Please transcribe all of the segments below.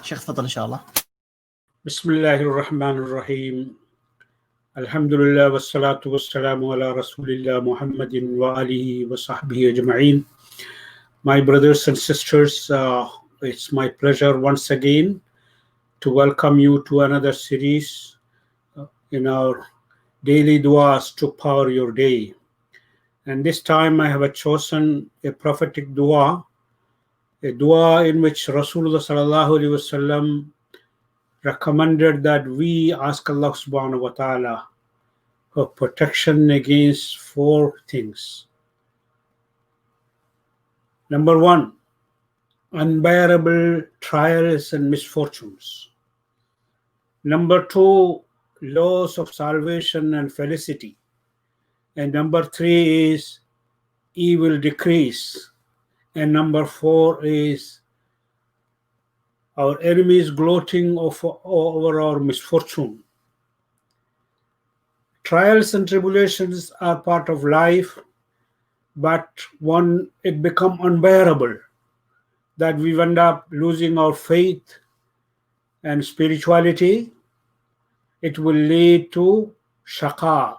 شيخ تفضل إن شاء الله. بسم الله الرحمن الرحيم. الحمد لله والصلاة والسلام على رسول الله محمد وآله وصحبه أجمعين. My brothers and sisters, it's my pleasure once again to welcome you to another series in our daily du'as to power your day. And this time I have chosen a prophetic dua, a dua in which Rasulullah sallallahu alaihi wasallam recommended that we ask Allah subhanahu wa ta'ala for protection against 4 things. Number 1, unbearable trials and misfortunes. Number 2, loss of salvation and felicity. And number 3 is evil decrees. And number 4 is our enemies gloating over our misfortune. Trials and tribulations are part of life, but when it becomes unbearable, that we end up losing our faith and spirituality, it will lead to shaqa,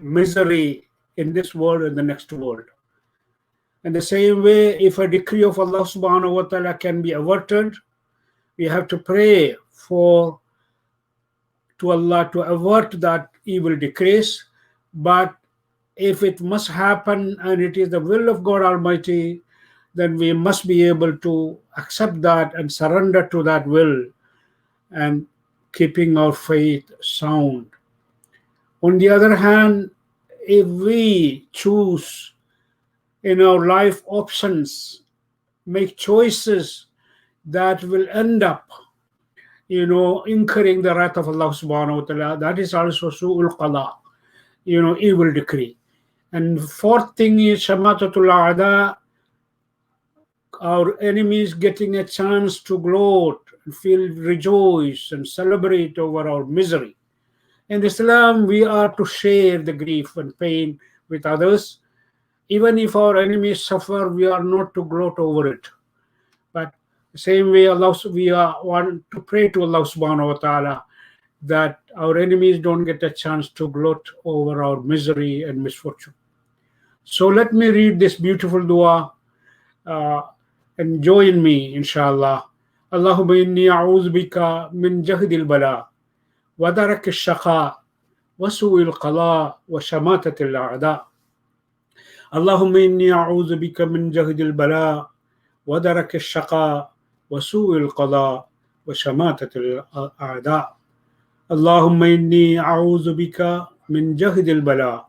misery in this world and the next world. In the same way, if a decree of Allah subhanahu wa ta'ala can be averted, we have to pray to Allah to avert that evil decrees. But if it must happen and it is the will of God Almighty, then we must be able to accept that and surrender to that will and keeping our faith sound. On the other hand, if we choose in our life options, make choices that will end up, incurring the wrath of Allah subhanahu wa ta'ala, that is also su'ul qada, evil decree. And 4th thing is shamatatul a'da, our enemies getting a chance to gloat, feel rejoice and celebrate over our misery. In Islam, we are to share the grief and pain with others. Even if our enemies suffer, we are not to gloat over it. But the same way, we want to pray to Allah subhanahu wa ta'ala that our enemies don't get a chance to gloat over our misery and misfortune. So let me read this beautiful dua and join me, inshallah. Allahumma inni a'udhu bika min jahdil bala wa darak al-shaqa wa su'il qala wa shamatatil a'da. اللهم إني أعوذ بك من جهد البلاء ودرك الشقاء وسوء القضاء وشماتة الأعداء. اللهم إني أعوذ بك من جهد البلاء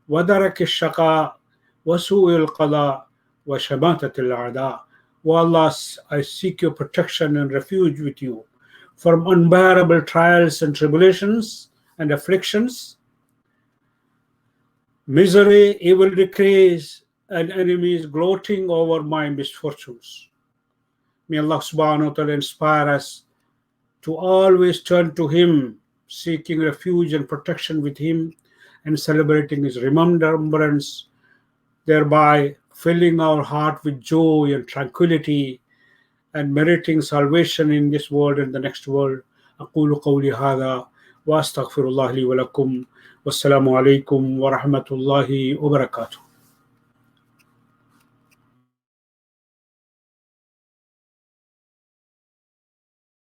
ودرك الشقاء وسوء القضاء وشماتة الأعداء. O Allah, I seek your protection and refuge with you from unbearable trials and tribulations and afflictions, misery, evil decrees, and enemies gloating over my misfortunes. May Allah subhanahu wa ta'ala inspire us to always turn to Him, seeking refuge and protection with Him, and celebrating His remembrance, thereby filling our heart with joy and tranquility, and meriting salvation in this world and the next world. أقول قولي هذا وأستغفر الله لي ولكم. والسلام عليكم ورحمة الله وبركاته.